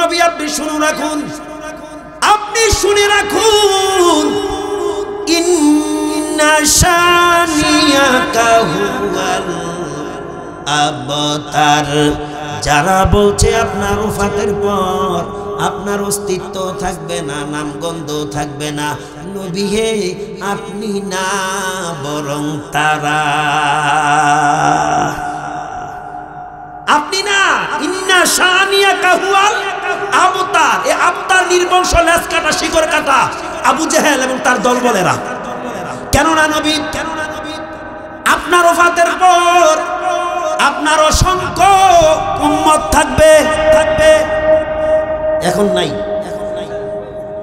নবী আপনি শুনে রাখুন, আপনি শুনে রাখুন, ইন্না শানিয়াকা হুয়াল আবতার। যারা বলছে আপনার ওফাতের পর আপনার অস্তিত্ব থাকবে না, নামগন্ধ থাকবে না, নবী হে আপনি না, বরং তারা। আপনি না, ইন্না শানিয়াকা হুয়াল আবতার। এই আবতার নির্বংশ, লেজ কাটা, শিকড় কাটা আবু জেহেল এবং তার দলবলেরা। কেননা নবী, আপনার ওফাতের পর আপনার অসংখ্য উম্মত থাকবে। এখন নাই,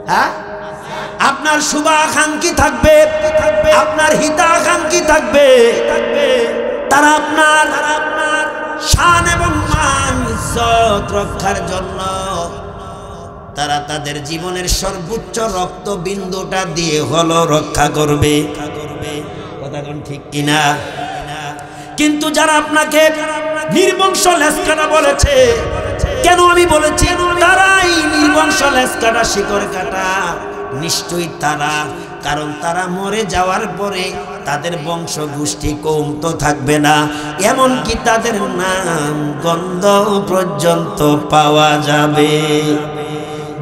হ্যাঁ, আপনার শুভাকাঙ্ক্ষী থাকবে, আপনার হিতাকাঙ্ক্ষী থাকবে। তারা আপনার শান এবং মান ইজ্জত রক্ষার জন্য তারা তাদের জীবনের সর্বোচ্চ রক্তবিন্দুটা দিয়ে হলো রক্ষা করবে। কথা কোন ঠিক কিনা? কিন্তু যারা আপনাকে নির্বংশ লেজকাটা বলেছে, কেন আমি বলেছি তারাই নির্বংশ লেজকাটা, শিকড় কাটা, নিশ্চয়ই তারা। কারণ তারা মরে যাওয়ার পরে তাদের বংশ গোষ্ঠী কম তো থাকবে না, এমনকি তাদের নাম গন্ধ পর্যন্ত পাওয়া যাবে।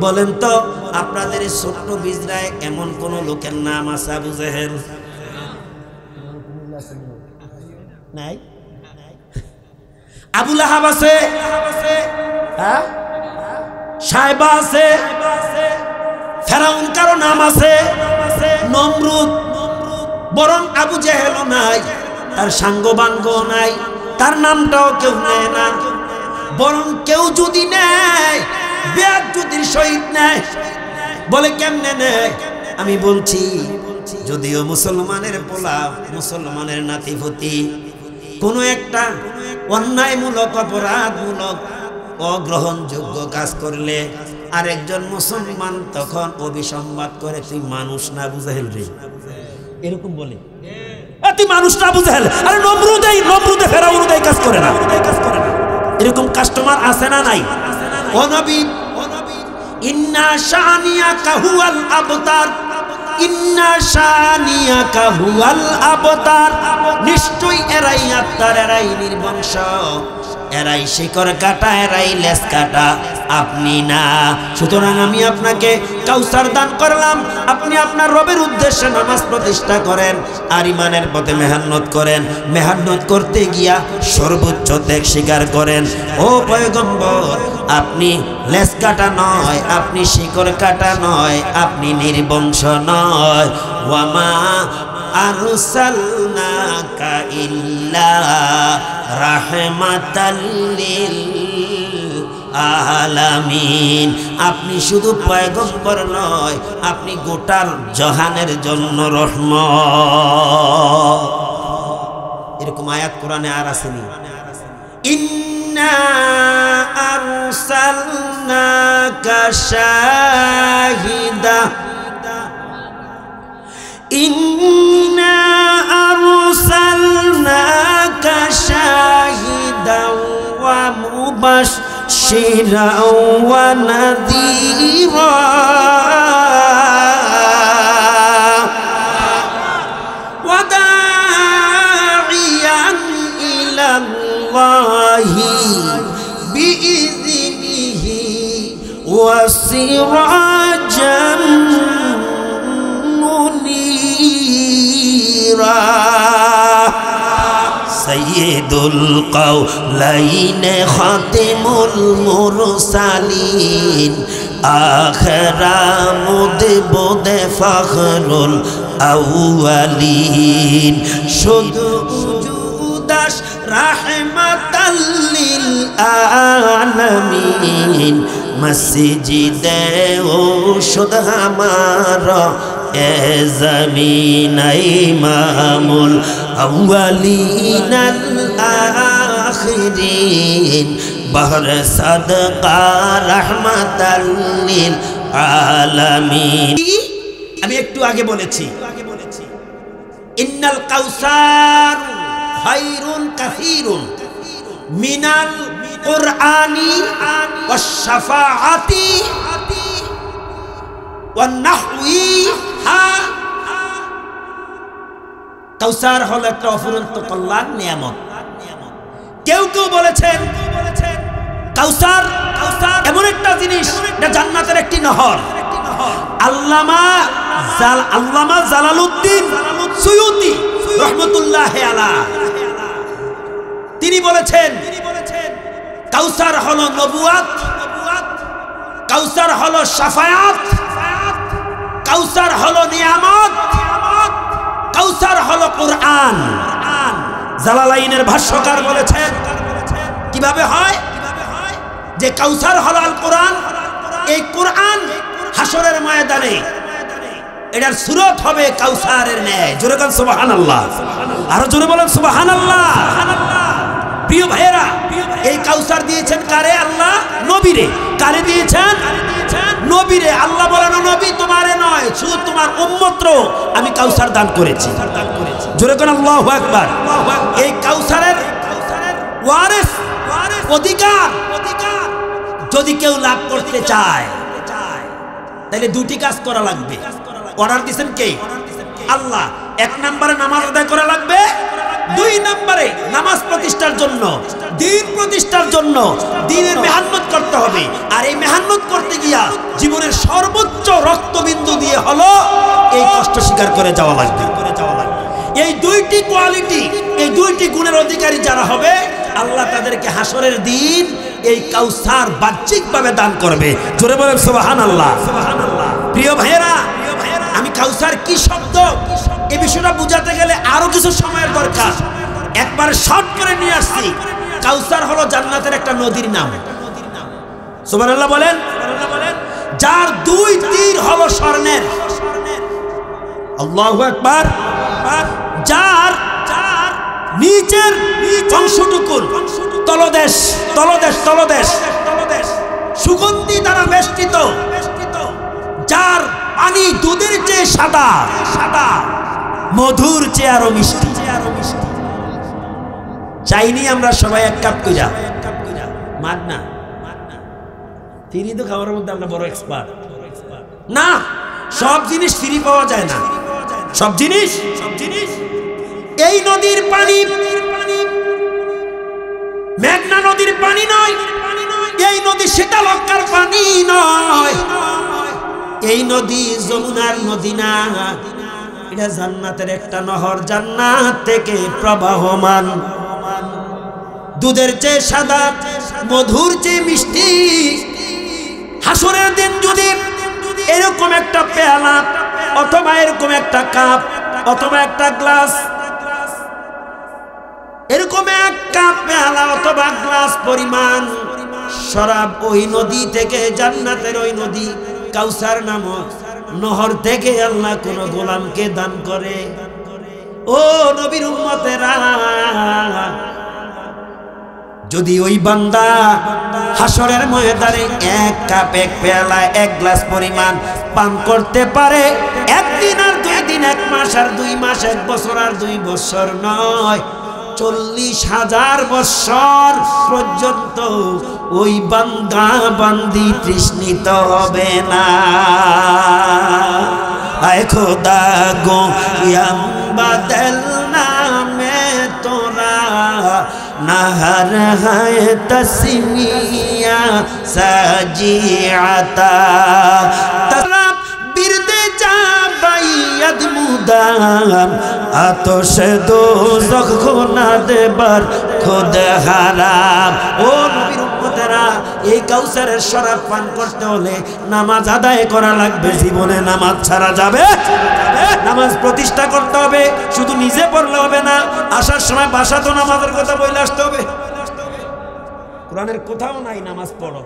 বলেন তো, আপনাদের এই ছোট্ট বিজরায় এমন কোন লোকের নাম আছে আবু জেহেল? নাই। আবু লাহাব আছে, হ্যাঁ, সাইবা আছে, ফেরাউন কারো নাম আছে, নমরুদ। বরং আবু জেহেলও নাই, তার সাঙ্গবাঙ্গ নাই, তার নামটাও কেউ নেয় না। বরং কেউ যদি নেয়, বেয়াদুতির সহিত নেয়। বলে কেমনে নেয়? আমি বলছি, যদিও মুসলমানের পোলা, মুসলমানের নাতিভতি কোনো একটা অন্যায়মূলক, অপরাধমূলক, অগ্রহণযোগ্য কাজ করলে আরেকজন মুসলমান তখন অভিসংবাদ করে, তুই মানুষ না আবু জেহেল রে, এরকম বলে, তুই মানুষ না আবু জেহেল। আরে নমরুদে ফেরাউন কাজ করে না। এরকম কাস্টমার আছে না নাই? ও নবী, ইন্না শানিয়াকা হুয়াল আবতার, ইন্না শানিয়াকা হুয়াল আবতার। নিশ্চয়ই এরাই আত্মার, এরাই নির্বংশ, এরাই শিকড় কাটা, এরাই লেজ কাটা, আপনি না। সুতরাং আমি আপনাকে কাউসার দান করলাম, আপনি আপনার রবের উদ্দেশ্যে নামাজ প্রতিষ্ঠা করেন আর ইমানের পথে মেহনত করেন। মেহনত করতে গিয়া সর্বোচ্চ ত্যাগ স্বীকার করেন। ও পয়গম্বর, আপনি লেজ কাটা নয়, আপনি শিকড় কাটা নয়, আপনি নির্বংশ নয়। ওয়ামা আরসালনাকা ইল্লা রাহমাতাল লিল আলামিন। আপনি শুধু পয়গম্বর নয়, আপনি গোটার জাহানের জন্য রহমত। এরকম আয়াত কোরআনে আর আসেনি। ইন্না আরসালনাকা শাহিদা, ইন্না আরসালনাকা শাহিদাও ওয়া মুবাশশিরাও ওয়া নাযীরা ওয়া দাঈয়ান ইলাল্লাহি বিইযনিহি ওয়া সিরাজান মুনীরা। সাইয়্যিদুল কাওলাইন খাতিমুল মুরসালিন আখিরা মুদবুদে ফখরুল আউয়ালিন। শুধু উজুদাস রাহমাতাল লিল আলামিন। মসজিদে ও শুধ হামারা এ জমিন ইমামুল আউয়ালিন আল আখিরিন। বহর সাদকা রাহমাতাল লিল আলামিন। আমি একটু আগে বলেছি, ইন্নাল কাউসার খায়রুন কাসীরুন মিনাল কুরআনি ওয়াশ শাফাআতি ওয়ান নাহওয়িহা। কাউসার হলো একটা অফুরন্ত কল্যাণ নিয়ামত। কেউ কেউ বলেছেন কাউসার এমন একটা জিনিস, এটা জান্নাতের একটি নহর। আল্লামা জালালউদ্দিন সুয়ুতি রাহমাতুল্লাহি আলাইহি তিনি বলেছেন কাউসার হলো নবুয়াত, কাউসার হলো শাফায়াত, কাউসার হলো নিয়ামত, কাউসার হলো কুরআন। জালালাইনের ভাষ্যকার বলেছেন কিভাবে হয় যে কাউসার হলো আল কোরআন। এই কোরআন হাসরের ময়দানে এটার সুরত হবে কাউসারের ন্যায়। জোরে বলেন সুবহানাল্লাহ, আরো জোরে বলেন সুবহানাল্লাহ। প্রিয় ভাইয়েরা, এই কাউসার দিয়েছেন কারে? আল্লাহ নবীরে। কারে দিয়েছেন? নবীরে। আল্লাহ বলেন নবী তোমারে নয়, শুধু তোমার উম্মতর আমি কাউসার দান করেছি। জোরে বলেন আল্লাহু আকবার। এই কাউসারের ওয়ারিস অধিকার যদি কেউ লাভ করতে চায় তাহলে দুটি কাজ করা লাগবে। অর্ডার দিয়েছেন কে? আল্লাহ। এক নম্বরে নামাজ আদায় করা লাগবে, দুই নম্বরে নামাজ প্রতিষ্ঠার জন্য, দিন প্রতিষ্ঠার জন্য দিনের মেহনত করতে হবে। আর এই মেহনত করতে গিয়া জীবনের সর্বোচ্চ রক্তবিন্দু দিয়ে হলো এই কষ্ট স্বীকার করে যাওয়া লাগবে। এই দুইটি কোয়ালিটি, এই দুইটি গুণের অধিকারী যারা হবে আল্লাহ তাদেরকে হাসরের দিন এই কাউসার বাহ্যিকভাবে দান করবে। জোরে বলেন সুবহানাল্লাহ। প্রিয় ভাইয়েরা, আমি কাউসার কি শব্দ এই বিষয়টা বুঝাতে গেলে আরো কিছু সময়ের দরকার। একবার শর্ট করে নিয়ে আসছি। কাউসার হলো জান্নাতের একটা নদীর নাম। সুবহানাল্লাহ বলেন। যার দুই তীর হলো স্বর্ণের। আল্লাহু আকবার। যার নিচের অংশটুকুর তলদেশ তলদেশ তলদেশ সুগন্ধি দ্বারা বেষ্টিত, যার পানি দুধের চেয়ে সাদা, সাদা মধুর চেয়ে আরো মিষ্টি। চাইনি আমরা সবাই এক কাপ কইরা মাগ না। ফ্রি তো খাবারের মধ্যে আমরা বড় এক্সপার্ট না। সব জিনিস ফ্রি পাওয়া যায় না। সব জিনিস এই নদীর পানি মেঘনা নদীর পানি নয়, এই নদী শীতলক্কার পানি নয়, এই নদী যমুনার নদী না। এটা জান্নাতের একটা নহর, জান্নাত থেকে প্রবাহমান, দুধের চেয়ে সাদা, মধুর চেয়ে মিষ্টি। হাসরের দিন যদি এরকম একটা পেয়ালা অথবা এরকম একটা কাপ অথবা একটা গ্লাস, এরকম এক কাপ পেয়ালা অথবা গ্লাস পরিমাণ শরাব ওই নদী থেকে, জান্নাতের ওই নদী কাউসার নামক নহর থেকে আল্লাহ কোন গোলামকে দান করে। ও নবীর উম্মতেরা, যদি ওই বান্দা হাসরের ময়দানে এক কাপ, এক পেয়ালা, এক গ্লাস পরিমাণ পান করতে পারে, একদিন আর দুই দিন, এক মাস আর 2 মাস, 1 বছর আর 2 বছর নয়, 40,000 বছর পর্যন্ত ওই বান্দা বান্দি তৃষ্ণিত হবে না। আয় খোদা গো ইয়াম বাদলনা মে তোরা নহর হায় তসমিয়া সাজিআতা তরফ বিরদে যা বাইয়াদ মুদাম আতশ দোজখ না দেবার খুদ হারাম। ও নবীর উম্মতেরা, এই কাউসারের শরাব পান করতে হলে নামাজ আদায় করা লাগবে। জীবনে নামাজ ছাড়া যাবে? নামাজ প্রতিষ্ঠা করতে হবে। শুধু নিজে পড়লে হবে না, আসার সময় বাসা তো নামাজের কথা বলে আসতে হবে। কোরআনের কোথাও নাই নামাজ পড়ো,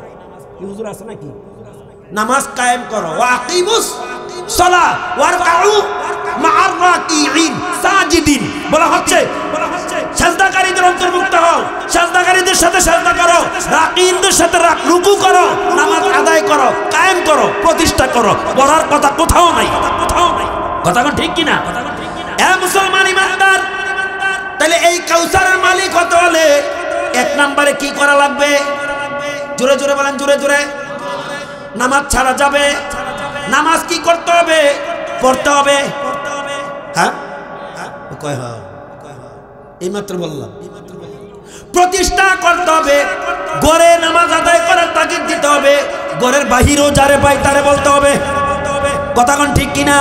হুজুর আছে নাকি? নামাজ কায়েম করো। ওয়াকিমুস সালাহ ওয়ারকাউ মা'আর রাকিঈন সাজিদিন বলা হচ্ছে সাজদাকারীদের অন্তর্ভুক্ত হও, সাজদাকারীদের সাথে সাজদা করো, রাকিঈনদের সাথে রুকু করো, নামাজ আদায় করো, কায়েম করো, প্রতিষ্ঠা করো। পড়ার কথা কোথাও নাই। কথা কোন ঠিক কিনা? এ মুসলমান ইমানদার, তাহলে এই কাউসারের মালিক হতে হলে এক নম্বরে কি করা লাগবে? জোরে জোরে বলেন, জোরে জোরে। নামাজ ছাড়া যাবে? নামাজ কি করতে হবে? পড়তে হবে। হ্যাঁ, এইমাত্র বললাম প্রতিষ্ঠা করতে হবে। ঘরে নামাজ আদায় করার তাগিদ দিতে হবে। ঘরের বাহিরেও যারে পাই তারে বলতে হবে। কথা কোন ঠিক কিনা?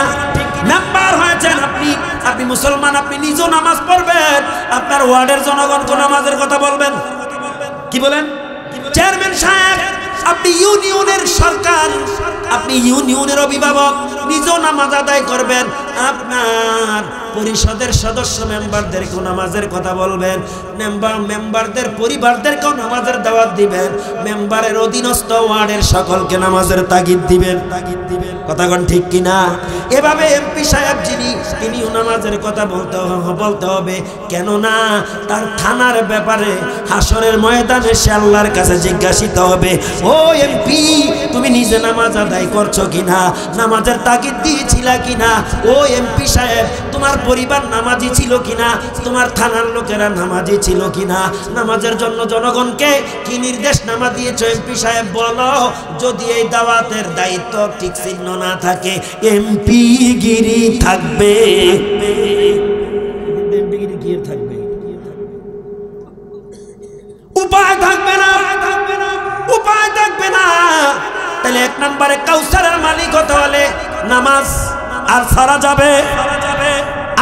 মেম্বার হয়েছেন আপনি, আপনি মুসলমান, আপনি নিজেও নামাজ পড়বেন, আপনার ওয়ার্ডের জনগণকে নামাজের কথা বলবেন। কি বলেন? চেয়ারম্যান সাহেব, আপনি ইউনিয়নের সরকার, আপনি ইউনিয়নের অভিভাবক, নিজেও নামাজ আদায় করবেন। আপনার পরিষদের সদস্য মেম্বারদেরকেও নামাজের কথা বলবেন। মেম্বারদের পরিবারদেরকেও নামাজের দাওয়াত দিবেন। মেম্বারের অধীনস্থ ওয়ার্ডের সকলকে নামাজের তাগিদ দিবেন। কথা কোন ঠিক কিনা? এভাবে এমপি সাহেব যিনি, তিনিও নামাজের কথা বলতে হবে। কেননা তার থানার ব্যাপারে হাসরের ময়দানে সে আল্লাহর কাছে জিজ্ঞাসিত হবে, ও এমপি, তুমি নিজে নামাজ আদায় করছো কিনা? নামাজের তাগিদ দিয়েছিলা কিনা? ও এমপি সাহেব, তোমার পরিবার নামাজি ছিল কিনা? তোমার থানার লোকেরা নামাজি ছিল কিনা? নামাজের জন্য জনগণকে কি নির্দেশনামা দিয়েছো এমপি সাহেব? বলো। যদি এই দাওয়াতের দায়িত্ব ঠিক চিহ্ন না থাকে, এমপি গিরি থাকবে। উপায় থাকবে না, উপায় থাকবে না। তাহলে এক নম্বরে কাউসারের মালিক হতে হলে নামাজ আর ছাড়া যাবে,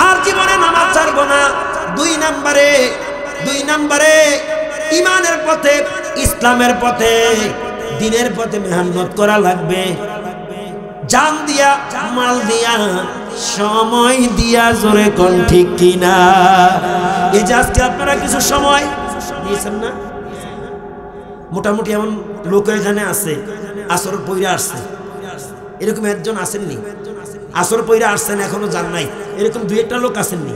আর জীবনে নামাজ ছাড়বো না। দুই নম্বরে ইমানের পথে, ইসলামের পথে, দিনের পথে মেহনত করা লাগবে। জান দিয়া, মাল দিয়া, সময় দিয়া, জোরে কোন ঠিক কিনা? এই যে আজকে আপনারা কিছু সময় দিয়েছেন না, মোটামুটি এমন লোক এখানে আছে আসর পইরা আসছে, এরকম একজন আসেননি? আসর পইরা আসছেন এখনো যান নাই, এরকম দুই একটা লোক আসেননি?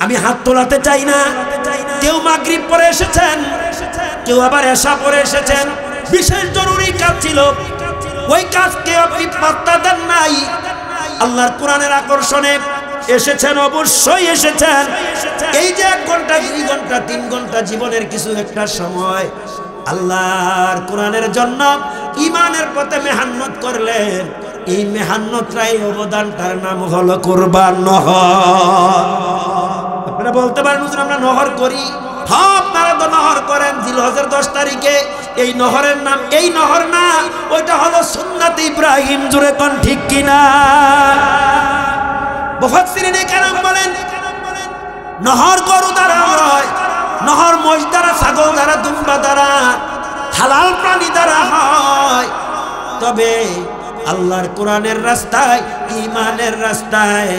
আমি হাত তোলাতে চাই না। কেউ মাগরিব পরে এসেছেন, কেউ আবার এশা পরে এসেছেন, বিশেষ জরুরি কাজ ছিল, ওই কাজকে আপনি পাত্তা দেন নাই। আল্লাহর কোরআনের আকর্ষণে এসেছেন, অবশ্যই এসেছেন। এই যে 1 ঘন্টা, 2 ঘন্টা, 3 ঘন্টা জীবনের কিছু একটা সময় আল্লাহর কোরআনের জন্য ইমানের পথে মেহনত করলেন, এই মেহনতটাই অবদানটার নাম হলো কুরবান নহর। আপনারা বলতে পারেন হুজুর আমরা নহর করি। হ্যাঁ, আপনারা তো নহর করেন জিলহজের 10 তারিখে। এই নহরের নাম এই নহর না, ওইটা হলো সুন্নাত ইব্রাহিম। জোরে কোন ঠিক কিনা? মুফাসসিরিনে কেরাম বলেন নহর গরু দ্বারা হয়, নহর মহিষ দ্বারা, ছাগল দ্বারা, দুম্বা দ্বারা, হালাল প্রাণী দ্বারা হয়। তবে আল্লাহর কোরআনের রাস্তায়, ইমানের রাস্তায়,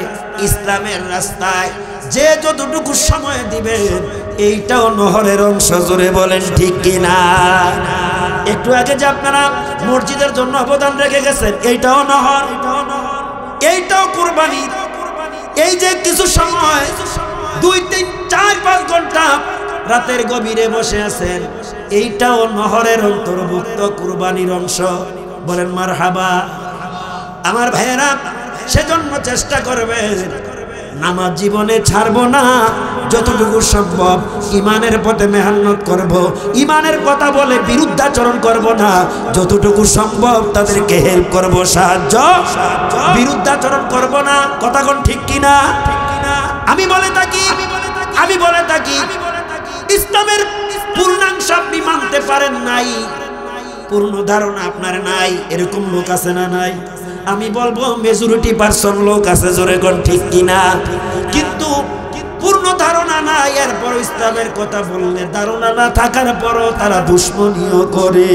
ইসলামের রাস্তায় যে যতটুকু সময় দিবেন, এইটাও নহরের অংশ। জোরে বলেন ঠিক কিনা? একটু আগে যে আপনারা মসজিদের জন্য অবদান রেখে গেছেন, এইটাও নহর, এইটাও কুরবানি। এই যে কিছু সময় 2, 3, 4, 5 ঘন্টা রাতের গভীরে বসে আছেন, এইটাও নহরের অন্তর্ভুক্ত, কুরবানির অংশ। বলেন মারহাবা। আমার ভাইয়েরা, সেজন্য চেষ্টা করবেন নামাজ জীবনে ছাড়বো না, যতটুকু সম্ভব ইমানের পথে মেহনত করব। ইমানের কথা বলে বিরুদ্ধাচরণ করব না, যতটুকু সম্ভব তাদেরকে হেল্প করব, সাহায্য, বিরুদ্ধাচরণ করব না। কথা কোন ঠিক কিনা? আমি বলে থাকি ইসলামের পূর্ণাংশ আপনি মানতে পারেন নাই, পূর্ণ ধারণা আপনার নাই, এরকম লোক আছে না নাই? আমি বলবো মেজরিটি পার্সন লোক আছে। জোরে কোন ঠিক কিনা? কিন্তু পূর্ণ ধারণা নাই, এরপর ইসলামের কথা বললে ধারণা না থাকার পরও তারা দুশ্মনীয় করে।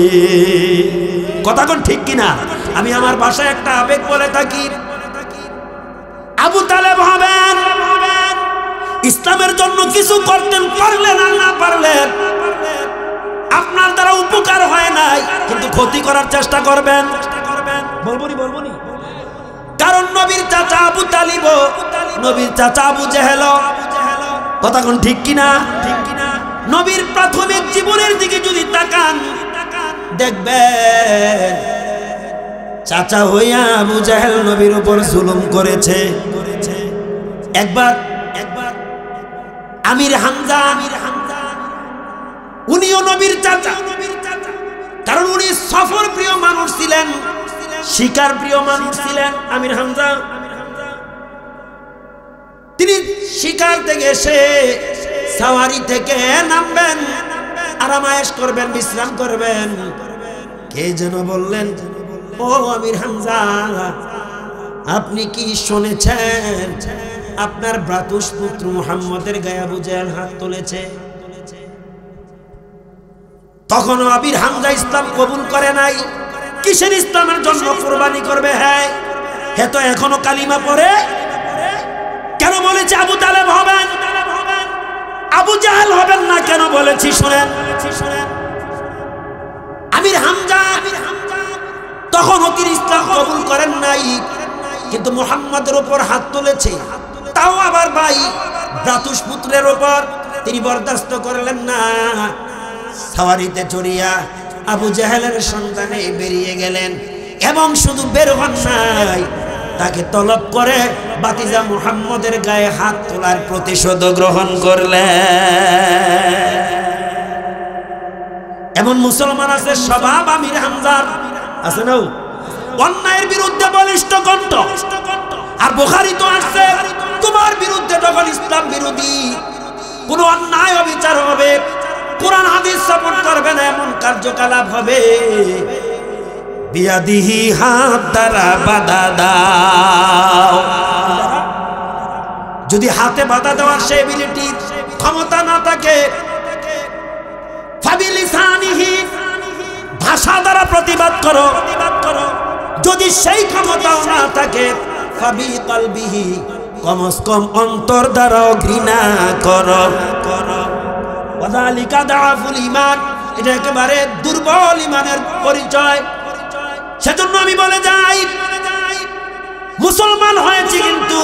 কথা কোন ঠিক কিনা? আমি আমার ভাষায় একটা আবেগ বলে থাকি, আবু তালেব হবেন, ইসলামের জন্য কিছু করতেন, পারলেন আর না পারলেন, আপনার দ্বারা উপকার হয় নাই, কিন্তু ক্ষতি করার চেষ্টা করবেন। বলবনি কারণ নবীর চাচা আবু তালিব, নবীর চাচা আবু জেহেল। কথা কোন ঠিক কিনা? নবীর প্রাথমিক জীবনের দিকে যদি তাকান, দেখবেন চাচা হইয়া আবু জেহেল নবীর উপর জুলুম করেছে। একবার আমির হামজা উনিও নবীর চাচা, কারণ উনি সফর প্রিয় মানুষ ছিলেন, শিকার প্রিয় মানুষ ছিলেন। আমির হামজা তিনি শিকার থেকে এসে সাওয়ারি থেকে নামবেন, আরামায়েশ করবেন, বিশ্রাম করবেন। কে যেন বললেন, ও আমির হামজা, আপনি কি শুনেছেন আপনার ভ্রাতুষ পুত্র মুহাম্মদের গায়ে আবু জেহেল হাত তুলেছে? তখনও আমির হামজা ইসলাম কবুল করে নাই। কিসের ইসলামের জন্য কুরবানি করবে? হ্যাঁ, হে তো এখনো কালিমা পড়ে। কেন বলেছে আবু তালেব হবেন, আবু জাহেল হবেন না? কেন বলেছি শুনেন। আমির হামজা তখনও তিনি ইসলাম কবুল করেন নাই, কিন্তু মুহাম্মাদের উপর হাত তুলেছে, তাও আবার ভাই ভ্রাতুষ পুত্রের উপর। তিনি বরদাস্ত করলেন না, সাওয়ারিতে চড়িয়া আবু জাহেলের সন্ধানে বেরিয়ে গেলেন। এবং শুধু বের হন নাই, তাকে তলব করে বাতিজা মুহাম্মদের গায়ে হাত তোলার প্রতিশোধ গ্রহণ করলেন। এমন মুসলমান আছে স্বভাব আমির হামজার, আছে না? অন্যায়ের বিরুদ্ধে বলিষ্ঠ কণ্ঠ। আর বুখারী তো আসছে, তোমার বিরুদ্ধে যখন ইসলাম বিরোধী কোন অন্যায় অবিচার হবে, কোরআন হাদিস সাপোর্ট করবে না এমন কার্যকলাপ হবে, বিয়াদিহি হাত দ্বারা বাধা দাও। যদি হাতে বাধা দেওয়ার সে এবিলিটি ক্ষমতা না থাকে, ফাবিলিসানিহি ভাষা দ্বারা প্রতিবাদ করো। যদি সেই ক্ষমতাও না থাকে, ফাবি কলবিহি কমস কম অন্তর দ্বারাও ঘৃণা করো। ওয়াযালিকা দাআফুল ঈমান, এটা একেবারে দুর্বল ঈমানের পরিচয়। সেজন্য আমি বলে যাই, মুসলমান হয়েছি কিন্তু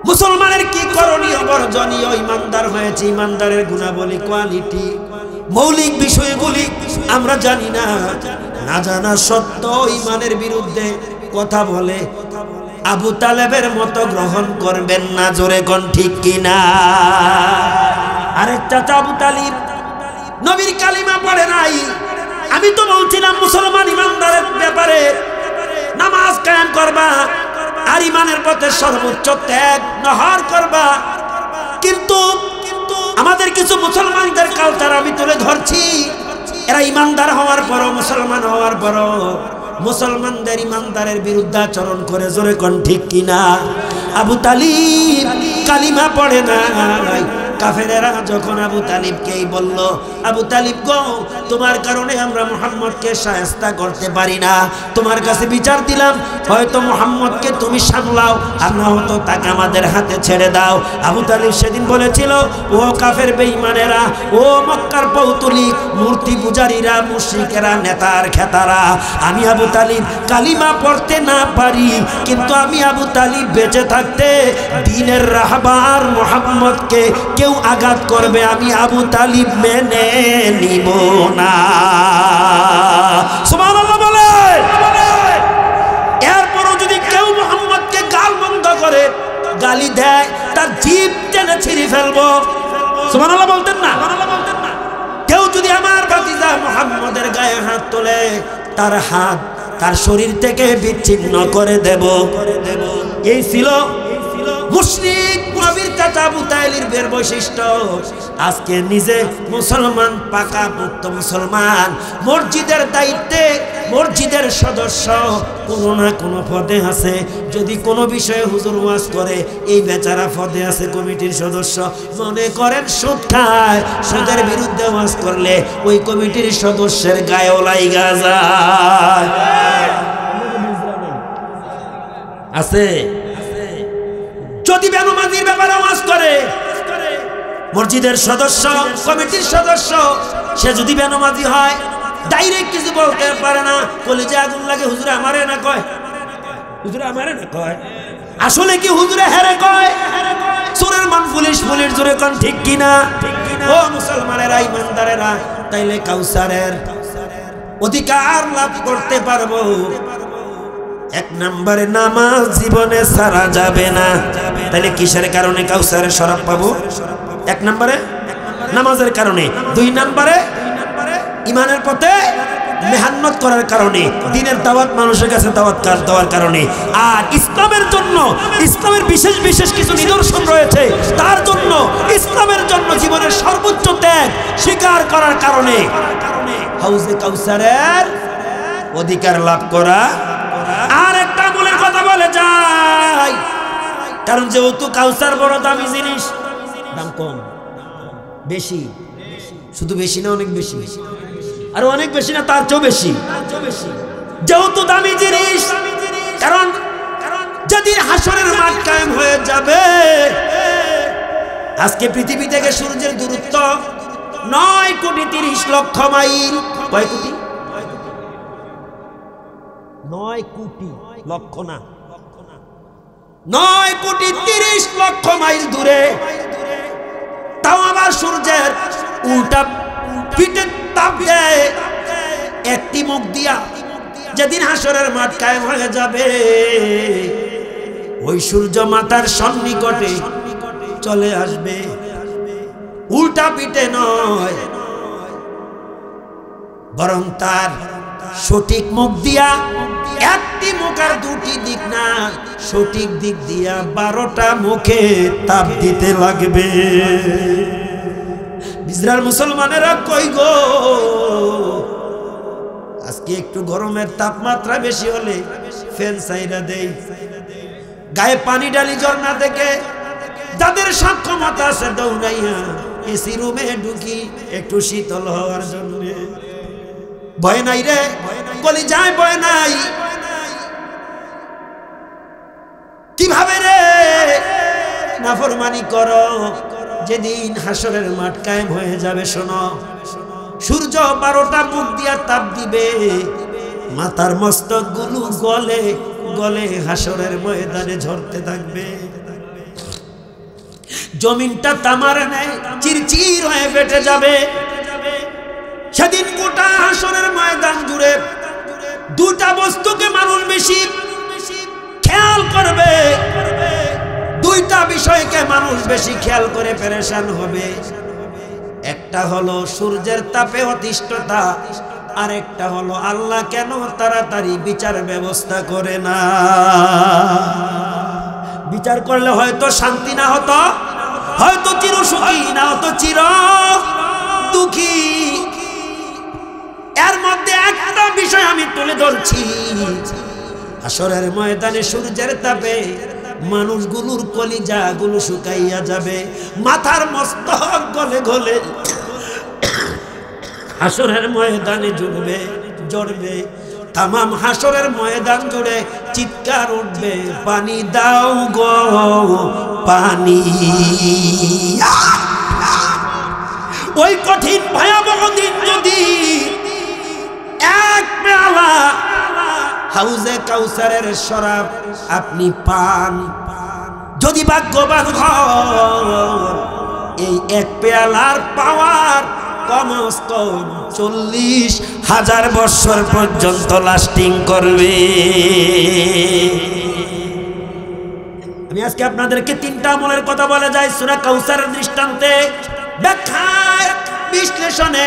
মুসলমানের কি করণীয় বর্জনীয়? ইমানদার হয়েছে, ইমানদারের গুণাবলী কোয়ালিটি মৌলিক বিষয়গুলি আমরা জানি না। না জানা সত্ত্বেও ইমানের বিরুদ্ধে কথা বলে, আবু তালেবের মতো গ্রহণ করবেন না। জোরে কোন ঠিক কিনা? আরেক চাচা আবু তালিব নবীর কালিমা পড়ে নাই। আমি তো বলছিলাম মুসলমান ইমানদারের ব্যাপারে নামাজ কায়েম করবা আর ইমানের পথে সর্বোচ্চ ত্যাগ নহর করবা, কিন্তু আমাদের কিছু মুসলমানদের কালচার আমি তুলে ধরছি। এরা ইমানদার হওয়ার পরও, মুসলমান হওয়ার পরও মুসলমানদের ইমানদারের বিরুদ্ধে আচরণ করে। জোরে কোন ঠিক কিনা? আবু তালিব কালিমা পড়ে নাই। কাফেরেরা যখন আবু তালিবকেই বলল, আবু তালিব গো, তোমার কারণে আমরা মুহাম্মদকে শায়েস্তা করতে পারি না, তোমার কাছে বিচার দিলাম, হয়তো মুহাম্মদকে তুমি সামলাও, আর না হতো তাকে আমাদের হাতে ছেড়ে দাও। আবু তালিব সেদিন বলেছিল, ও কাফের বেঈমানেরা, ও মক্কার পৌতুলিক মূর্তি পূজারীরা, মুশরিকেরা, নেতার খেতারা, আমি আবু তালিব কালিমা পড়তে না পারি, কিন্তু আমি আবু তালিব বেঁচে থাকতে দ্বীনের রাহবার মুহাম্মদকে কেউ আঘাত করবে, আমি আবু তালিব মেনে নিব না। সুবহানাল্লাহ বলে। এরপরও যদি কেউ মুহাম্মদকে গালমন্দ করে, গালি দেয়, তার জিভ টেনে ছিঁড়ে ফেলবো। সুবহানাল্লাহ বলতেন না? কেউ যদি আমার ভাতিজা মুহাম্মদের গায়ে হাত তোলে, তার হাত তার শরীর থেকে বিচ্ছিন্ন করে দেব। এই ছিল মুশরিক নবীর চাচা আবু তালিবের বৈশিষ্ট্য। আজকে নিজে মুসলমান, পাকা পুক্ত মুসলমান, মসজিদের দায়িত্বে, মসজিদের সদস্য, কোনো না কোনো পদে আছে। যদি কোনো বিষয়ে হুজুর ওয়াজ করে, এই বেচারা পদে আছে, কমিটির সদস্য। মনে করেন সুদ খায়, সুদের বিরুদ্ধে ওয়াজ করলে ওই কমিটির সদস্যের গায়েও লাইগা যায়। আছে। যদি বেনামাজির ব্যাপারে ওয়াজ করে, মসজিদের সদস্য, কমিটির সদস্য, সে যদি বেনামাজি হয়, ডাইরেক্ট কিছু বলতে পারে না, কলিজে আগুন লাগে, হুজুরে আমারে না কয়, হুজুরে আমারে না কয়। আসলে কি হুজুরে হেরে কয়? চোরের মান পুলিশ, পুলিশ জোরে কোন ঠিক কিনা? ও মুসলমানেরা, ইমানদারেরা, তাইলে কাউসারের অধিকার লাভ করতে পারবো। এক নম্বরে নামাজ জীবনে ছাড়া যাবে না। তাহলে কিসের কারণে কাউসারের শরাব পাবো? এক নম্বরে নামাজের কারণে, 2 নম্বরে ইমানের পথে মেহনত করার কারণে, দ্বীনের দাওয়াত মানুষের কাছে দাওয়াত দেওয়ার কারণে। আর ইসলামের জন্য, ইসলামের বিশেষ বিশেষ কিছু নিদর্শন রয়েছে, তার জন্য, ইসলামের জন্য জীবনের সর্বোচ্চ ত্যাগ স্বীকার করার কারণে হাউজে কাউসারের অধিকার লাভ করা। আর একটা আমলের কথা বলে যাই, কারণ যেহেতু কাউসার বড় দামি জিনিস, দাম কম বেশি, শুধু বেশি না অনেক বেশি, আর অনেক বেশি না তার চেয়েও বেশি, যেহেতু দামি জিনিস। কারণ যেদিন হাসরের মাঠ কায়েম হয়ে যাবে, আজকে পৃথিবী থেকে সূর্যের দূরত্ব 9,30,00,000 মাইল। কয় কোটি? 9 কোটি লক্ষ না, 9,30,00,000 মাইল দূরে। তাও আবার সূর্যের উল্টা পিঠে তাপ দেয় একটি মুখ দিয়া। যেদিন হাসরের মাঠ কায়েম হয়ে যাবে, ওই সূর্য মাথার সন্নিকটে চলে আসবে, উল্টা পিঠে নয়, বরং তার সঠিক মুখ দিয়া, একটি মুখ আর দুটি দিক না, সঠিক দিক দিয়া 12টা মুখে তাপ দিতে লাগবে। ইসরায়েল মুসলমানেরা কই গো, আজকে একটু গরমের তাপমাত্রা বেশি হলে ফ্যান চাইরা দেই, গায়ে পানি ডালি ঝর্ণা থেকে, যাদের সক্ষমতা আছে দৌড়াইয়া এসি রুমে ঢুকি একটু শীতল হওয়ার জন্য। ভয় নাই রে, বলি যায় ভয় নাই। কিভাবে রে নাফরমানি করো, যেদিন হাসরের মাঠ কায়েম হয়ে যাবে। শোনো, সূর্য 12টা মুখ দিয়া তাপ দিবে, মাথার মস্তক গুলো গলে গলে হাসরের ময়দানে ঝরতে থাকবে। জমিনটা তামার নেয় চিরচির হয়ে ফেটে যাবে। সেদিন গোটা হাসরের ময়দান জুড়ে 2টা বস্তুকে মানুষ বেশি খেয়াল করবে, 2টা বিষয়কে মানুষ বেশি খেয়াল করে পেরেশান হবে। একটা হলো সূর্যের তাপে অতিষ্ঠতা, আর একটা হলো আল্লাহ কেন তাড়াতাড়ি বিচার ব্যবস্থা করে না। বিচার করলে হয়তো শান্তি না হতো, হয়তো চির সুখী না হতো চির দুঃখী। এর মধ্যে একটা বিষয় আমি তুলে ধরছি, হাসরের ময়দানে সূর্যের তাপে মানুষগুলোর কলিজা গুলো শুকাইয়া যাবে, মাথার মস্তক গলে গলে হাসরের ময়দানে জ্বলবে। তামাম হাসরের ময়দান জুড়ে চিৎকার উঠবে, পানি দাও গো পানি। ওই কঠিন ভয়াবহ দিন যদি এক পেয়ালা হাউজে কাউসারের শরাব আপনি পান, যদি ভাগ্যবান হন, এই এক পেয়ালার পাওয়ার কমস কম 40,000 বছর পর্যন্ত লাস্টিং করবে। আমি আজকে আপনাদেরকে 3টা আমলের কথা বলে যাই সূরা কাউসারের দৃষ্টান্তে, ব্যাখ্যায়, বিশ্লেষণে।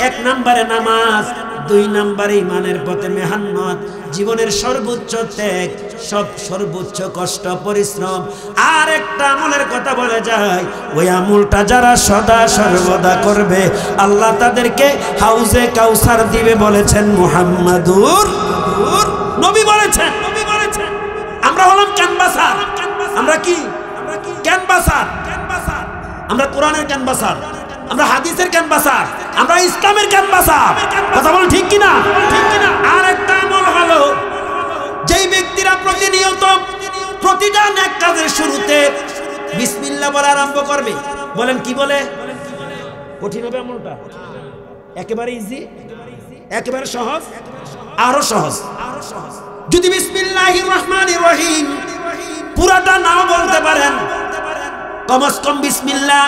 1 নম্বরে নামাজ, 2 নম্বরে ইমানের পথে মেহনত, জীবনের সর্বোচ্চ ত্যাগ, সর্বোচ্চ কষ্ট পরিশ্রম। আর একটা আমলের কথা বলে যায়, ওই আমলটা যারা সদা সর্বদা করবে, আল্লাহ তাদেরকে হাউজে কাউসার দিবে বলেছেন মুহাম্মাদুর নবী বলেছেন। আমরা হলাম ক্যানভাসার। আমরা কি ক্যানভাসার? আমরা কোরআনের ক্যানভাসার, আমরা হাদিসের ক্যানভাসার, আমরা ইসলামের ক্যানভাসার। কথা বল ঠিক কিনা? আর একটা আমল হলো, যেই ব্যক্তিরা প্রতিনিয়ত প্রতিটা নেক কাজের শুরুতে বিসমিল্লাহ বলে আরম্ভ করবে। বলেন কি বলে? কঠিন হবে আমলটা? একেবারে ইজি, একেবারে সহজ, আরো সহজ। যদি বিসমিল্লাহির রহমানির রহিম পুরাটা নাও বলতে পারেন, কমস কম বিসমিল্লাহ।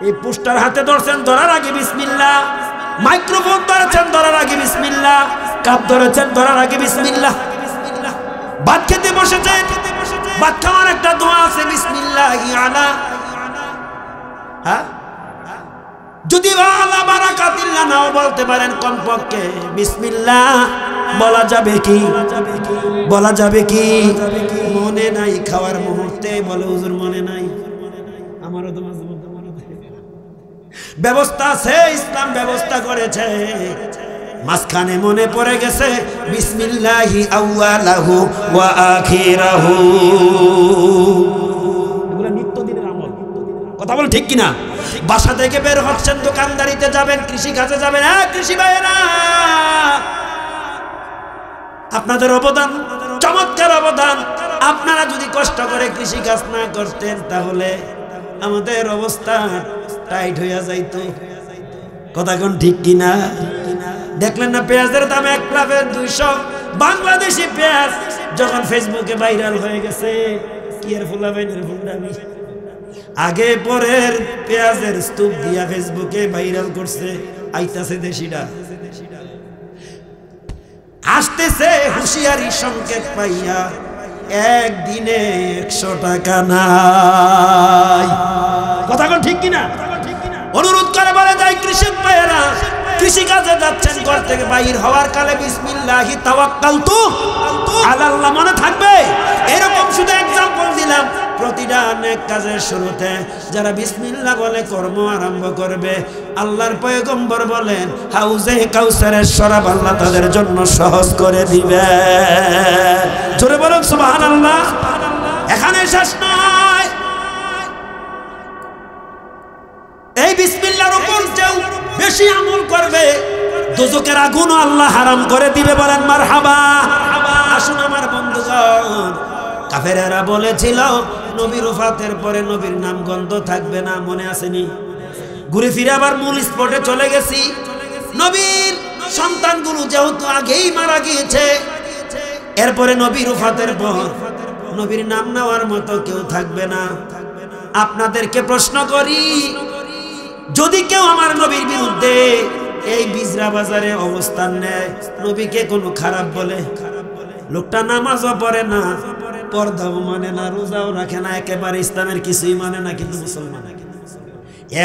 এই পোস্টার হাতে ধরছেন, ধরার আগে বিসমিল্লাহ। মাইক্রোফোন ধরেছেন, ধরার আগে বিসমিল্লাহ। কাপ ধরেছেন, ধরার আগে বিসমিল্লাহ। ভাত খেতে বসেছেন, ভাত খাওয়ার একটা দোয়া আছে, বিসমিল্লাহি আলা যদি আলা বারাকাতিল্লাহ নাও বলতে পারেন, কমপক্ষে বিসমিল্লাহ বলা যাবে কি? বলা যাবে কি? মনে নাই খাওয়ার মুহূর্তে বলে হুজুর মনে নাই। আমারও তো মাঝে মধ্যে মনে নাই। ব্যবস্থা আছে, ইসলাম ব্যবস্থা করেছে, মাঝখানে মনে পড়ে গেছে বিসমিল্লাহি আউয়ালাহু ওয়া আখিরাহু। এগুলো নিত্যদিনের আমল। কথা বল ঠিক কিনা? বাসা থেকে বের হচ্ছেন, দোকানদারিতে যাবেন, কৃষি কাজে যাবেন, হ্যাঁ কৃষি ভাইয়েরা আপনাদের অবদান, চমৎকার অবদান। আপনারা যদি কষ্ট করে কৃষি কাজ না করতেন তাহলে আমাদের অবস্থা টাইট হইয়া যাইতো। কথা কোন ঠিক কিনা? দেখলেন না পেঁয়াজের দাম 1,200 বাংলাদেশি পেঁয়াজ যখন ফেসবুকে ভাইরাল হয়ে গেছে, কি এর ফুলাবেনের ফুলদামি আগে পরের পেঁয়াজের স্তূপ দিয়া ফেসবুকে ভাইরাল করছে, আইতাছে দেশিটা, আসতেছে হুঁশিয়ারি সংকেত পাইয়া, একদিনে 100 টাকা নাই। কথা কোন ঠিক কিনা? অনুরোধ করে বলে যায় কৃষক ভাইয়েরা, কৃষি কাজে যাচ্ছেন, ঘর থেকে বাইর হওয়ার কালে বিসমিল্লাহি তাওয়াক্কালতু আলাল্লাহ মনে থাকবে। এরকম শুধু एग्जांपल দিলাম। প্রতিটা নেক কাজের শুরুতে যারা বিসমিল্লাহ বলে কর্ম আরম্ভ করবে, আল্লাহর পয়গম্বর বলেন হাউজে কাউসারের শরাব আল্লাহ তাদের জন্য সহজ করে দিবে। জোরে বলুন সুবহানাল্লাহ। এখানে শেষ নয়, এই বিসমিল্লাহর উপর যে বেশি আমল করবে দোজখের আগুনও আল্লাহ হারাম করে দিবে। বলেন মারহাবা। আসুন আমার বন্ধুগণ, কাফেরেরা বলেছিল নবীর ওফাতের পরে নবীর নাম গন্ধ থাকবে না, মনে আসেনি? ঘুরে ফিরে আবার মূল স্পটে চলে গেছি। নবীর সন্তানগুলো যেহেতু আগেই মারা গিয়েছে, এরপরে নবীর ওফাতের পর নবীর নাম নেওয়ার মতো কেউ থাকবে না। আপনাদেরকে প্রশ্ন করি, যদি কেউ আমার নবীর বিরুদ্ধে এই বিজরা বাজারে অবস্থান নেয়, নবীকে কোনো খারাপ বলে, লোকটা নামাজও পড়ে না, পর্দাও মানে না, রোজাও রাখে না, একেবারে ইসলামের কিছুই মানে না, কিন্তু মুসলমান,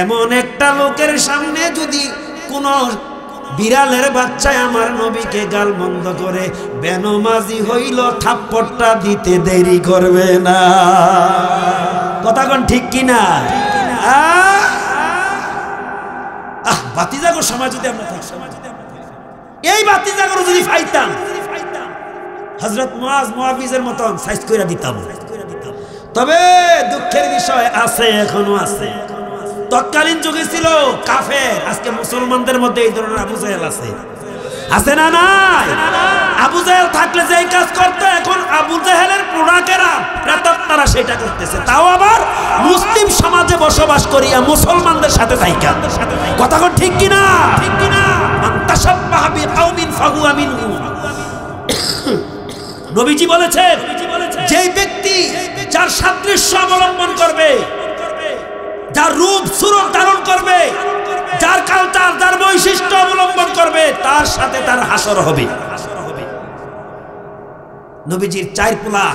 এমন একটা লোকের সামনে যদি কোন বিড়ালের বাচ্চায় আমার নবীকে গালমন্দ করে, বেনমাজি হইল থাপ্পড়টা দিতে দেরি করবে না। কথা কোন ঠিক কিনা? বাতি জাগর সময় যদি আমরা এই বাতি জাগর যদি পাইতাম, হযরত মুআজ মুআবিজের মতন সাইজ কইরা দিতাম। তবে দুঃখের বিষয় আছে, এখনো আছে। তৎকালীন যুগে ছিল কাফের, আজকে মুসলমানদের মধ্যে এই ধরনের আবু জাহেল আছে না নাই? আবু জাহেল থাকলে যেই কাজ করতো, এখন আবু জাহেলের প্রোডাক্টেরা প্রেতাত্মারা সেটা করতেছে, তাও আবার মুসলিম সমাজে বসবাস করিয়া মুসলমানদের সাথে থাইকা। কথা কোন ঠিক কিনা? ঠিক কিনা? মান তাশাব্বাহা বিকাউমিন ফাহুয়া মিনহুম। নবীজি বলেছেন, যেই ব্যক্তি যার সাদৃশ্য অবলম্বন করবে, যার রূপ সুরত ধারণ করবে, যার কালচার, যার বৈশিষ্ট্য অবলম্বন করবে, তার সাথে তার হাসর হবে। নবীজির 4 পোলা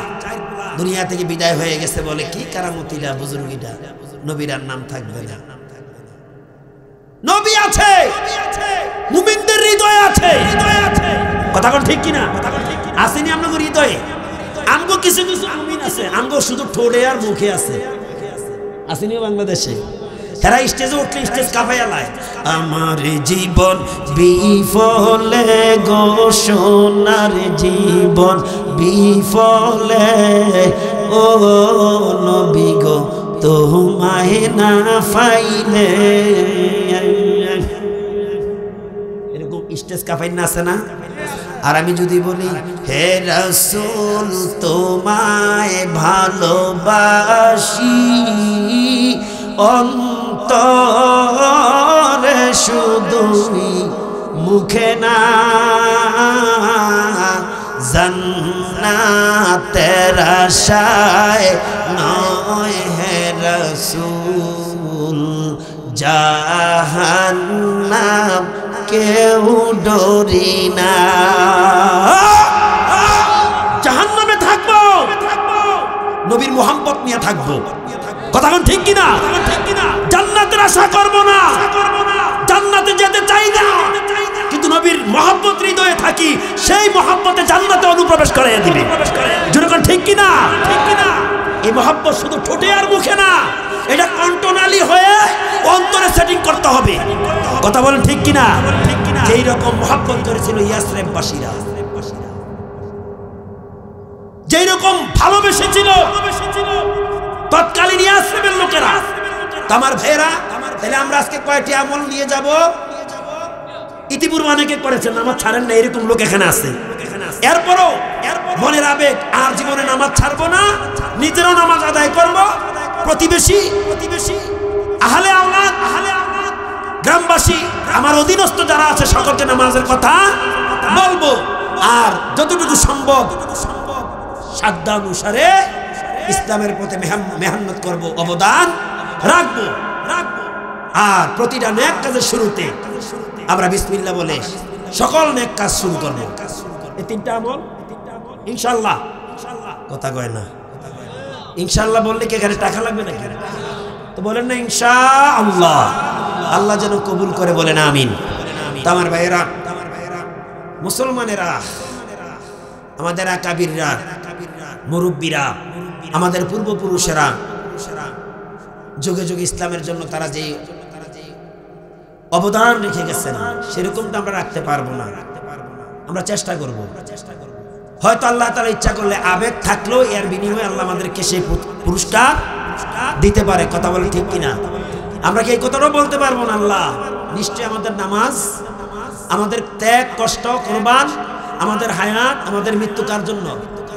দুনিয়া থেকে বিদায় হয়ে গেছে, বলে কি কারামতিরা, বুজুর্গিটা, নবীর আর নাম থাকবে না। নবী আছে, মুমিনদের হৃদয়ে আছে। কথা কোন ঠিক কিনা? আসেনি আপনাদের হৃদয়ে? আমগো কিছু কিছু মুমিন আছে, আমগো শুধু ঠোঁটে আর মুখে আছে। আসেনি বাংলাদেশে? এরা স্টেজে উঠলে স্টেজ কাঁপাইয়া লাই, আমার জীবন বিফলে গো সোনার জীবন বিফলে, ও নবী গো তোমায় না পাইলে। এরকম স্টেজ কাঁপাই না আছে না? আর আমি যদি বলি, হে রাসূল তোমায় ভালোবাসি, অন্তরে শুধুই মুখে না, জান্নাতের আশায় নয় হে রাসূল, জাহান্নাম কেউ ডরি না। জাহান্নামে থাকবো, নবীর মুহাব্বত নিয়ে থাকবো। কথা কোন ঠিক কিনা? জান্নাতের আশা করবো না। জান্নাতে যেতে চাই না, কিন্তু নবীর মহব্বত হৃদয়ে থাকি, সেই মহব্বতে জান্নাতে অনুপ্রবেশ করাইয়া দিবে। যেরকম ঠিক কিনা? এই মহব্বত শুধু ঠোঁটে আর মুখে না, এটা কন্ট্রোনালি হয়ে অন্তরে সেটিং করতে হবে। কথা বলেন ঠিক কিনা? যেই রকম মহব্বত করেছিল ইয়াসরিববাসীরা, যেই রকম ভালোবেসেছিল তৎকালীন ইয়াসরিবের লোকেরা। আমার ভাইয়েরা, তাহলে আমরা আজকে কয়টি আমল নিয়ে যাব? ইতিপূর্বে অনেকে করেছেন, নামাজ ছাড়েন না, এরকম লোক এখানে আছে। এরপরও মনের আবেগ, আর জীবনে নামাজ ছাড়বো না, নিজেরও নামাজ আদায় করব, প্রতিবেশী আহলে আওলাদ গ্রামবাসী আমার অধীনস্থ যারা আছে সকলকে নামাজের কথা বলবো, আর যতটুকু সম্ভব সাধ্য অনুসারে ইসলামের প্রতি মেহনত করব, অবদান রাখবো। আর প্রতিটা নেক কাজের শুরুতে আমরা বিসমিল্লাহ বলে সকল নেক কাজ শুরু করব। এই তিনটা আমল ইনশাআল্লাহ। কথা কয় না ইনশাআল্লাহ বললে কি এখানে টাকা লাগবে নাকি? তো বলেন না ইনশাআল্লাহ। আল্লাহ যেন কবুল করে, বলেন আমিন। তো আমার ভাইয়েরা, মুসলমানেরা, আমাদের আকাবিররা, মুরব্বীরা, আমাদের পূর্বপুরুষেরা যুগে যুগে ইসলামের জন্য তারা যে অবদান রেখে গেছেন, সেরকমটা আমরা রাখতে পারবো না। আমরা চেষ্টা করব। হয়তো আল্লাহ তাআলা ইচ্ছা করলে আবেগ থাকলেও এর বিনিময়ে আল্লাহ আমাদেরকে সেই পুরস্কার দিতে পারে। কথা বলে ঠিক কিনা? আমরা কি এই কথাটাও বলতে পারবো না? আল্লাহ নিশ্চয়ই আমাদের নামাজ, আমাদের ত্যাগ, কষ্ট, কুরবান, আমাদের হায়াত, আমাদের মৃত্যু কার জন্য?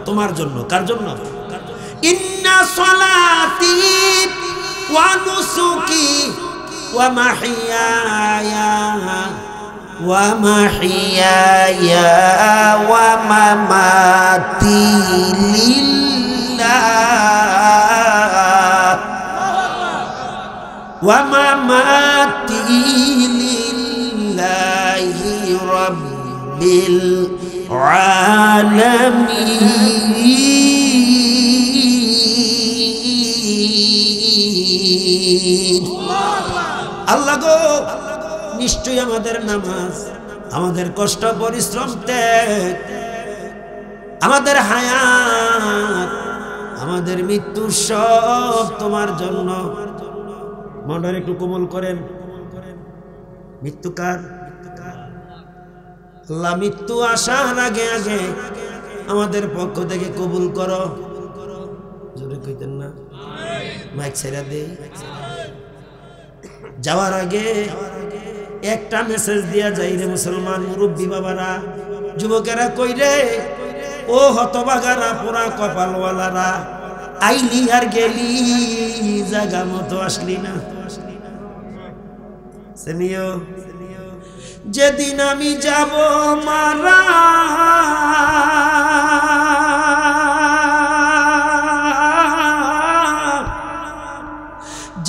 তোমার জন্য। কার জন্য? ইন্না সলাতি ওয়া নুসুকি ওয়া মাহিয়ায়া ওয়া মামাতি লিল্লাহ ওয়া মামাতি লিল্লাহি রাব্বিল আলামিন। আল্লাহ গো, নিশ্চয়ই আমাদের নামাজ, আমাদের কষ্ট, পরিশ্রম, ত্যাগ, আমাদের হায়াত, আমাদের মৃত্যু সব তোমার জন্য। মনটা একটু কোমল করেন। মৃত্যু কার? আল্লাহ মৃত্যু আসার আগে আগে আমাদের পক্ষ থেকে কবুল করো। জোরে কইতেন না? মাইক ছেড়ে দে। যাওয়ার আগে একটা মেসেজ দিয়া যাই রে মুসলমান মুরব্বী বাবারা, যুবকেরা, কই রে ও হতভাগারা, পোড়া কপালওয়ালারা, আইলি আর গেলি, জায়গা মতো আসলি না। শুনিও, যেদিন আমি যাব মারা,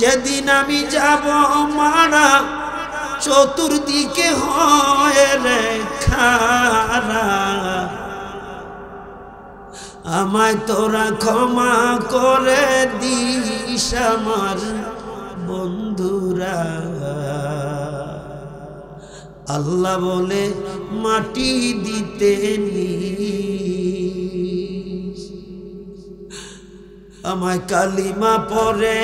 যেদিন আমি যাব মারা, চতুর্দিকে হয় রে খারা, আমায় তোরা ক্ষমা করে দিস আমার বন্ধুরা। আল্লাহ বলে মাটি দিতে নিস, আমায় কালিমা পড়ে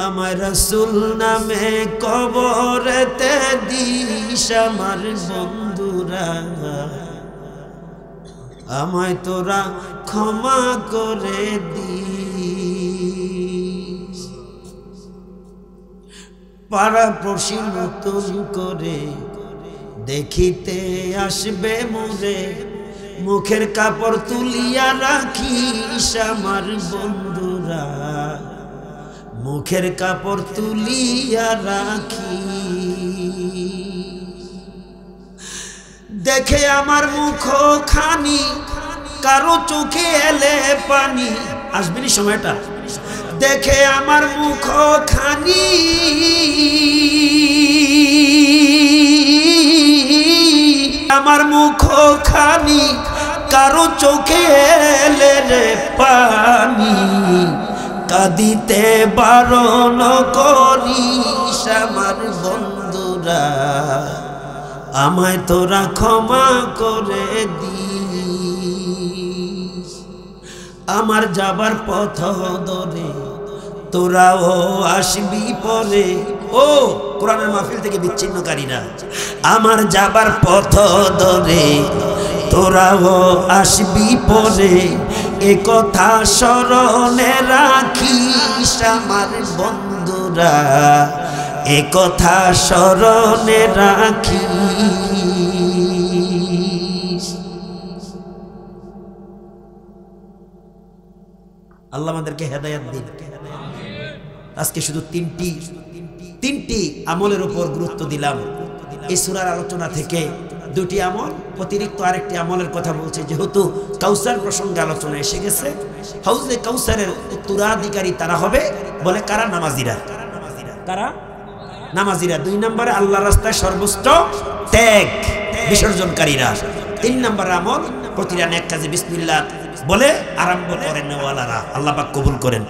আমায় রাসূল নামে কবরেতে দিস আমার বন্ধুরা। আমায় তোরা ক্ষমা করে দিস। পাড়াপড়শি নতুন করে দেখিতে আসবে মোরে, মুখের কাপড় তুলিয়া রাখিস আমার বন্ধুরা, মুখের কাপড় তুলিয়া রাখিস। দেখে আমার মুখ খানি, কারো চোখে এলে পানি, আসবেনি সময়টা। দেখে আমার মুখ খানি, আমার মুখ খানি, কারো চোখে এলে রে পানি, কাঁদিতে বারণ করিস আমার বন্ধুরা। বন্ধুরা আমায় তোরা ক্ষমা করে দিস আমার যাবার পথ ধরে তোরাও আসবি পরে ও কোরআনের মাহফিল থেকে বিচ্ছিন্নকারীরা আমার যাবার পথ ধরে তোরাও আসবি পরে এ কথা স্মরণে রাখিস আমার বন্ধুরা এ কথা স্মরণে রাখিস আল্লাহ আমাদেরকে হেদায়েত দিন আজকে শুধু তিনটি আমলের উপর গুরুত্ব দিলাম এই সূরার আলোচনা থেকে দুটি আমল অতিরিক্ত আরেকটি আমলের কথা বলছে যেহেতু কাউসার প্রসঙ্গে আলোচনা এসে গেছে হাউজে কাউসারের উত্তরাধিকারী তারা হবে বলে কারা নামাজিরা 2 নম্বরে আল্লাহর রাস্তায় সর্বোচ্চ ত্যাগ বিসর্জনকারীরা 3 নম্বর আমল প্রতিটা নেক কাজে বিসমিল্লাহ বলে আরম্ভ করেন ওয়ালারা আল্লাহ পাক কবুল করেন।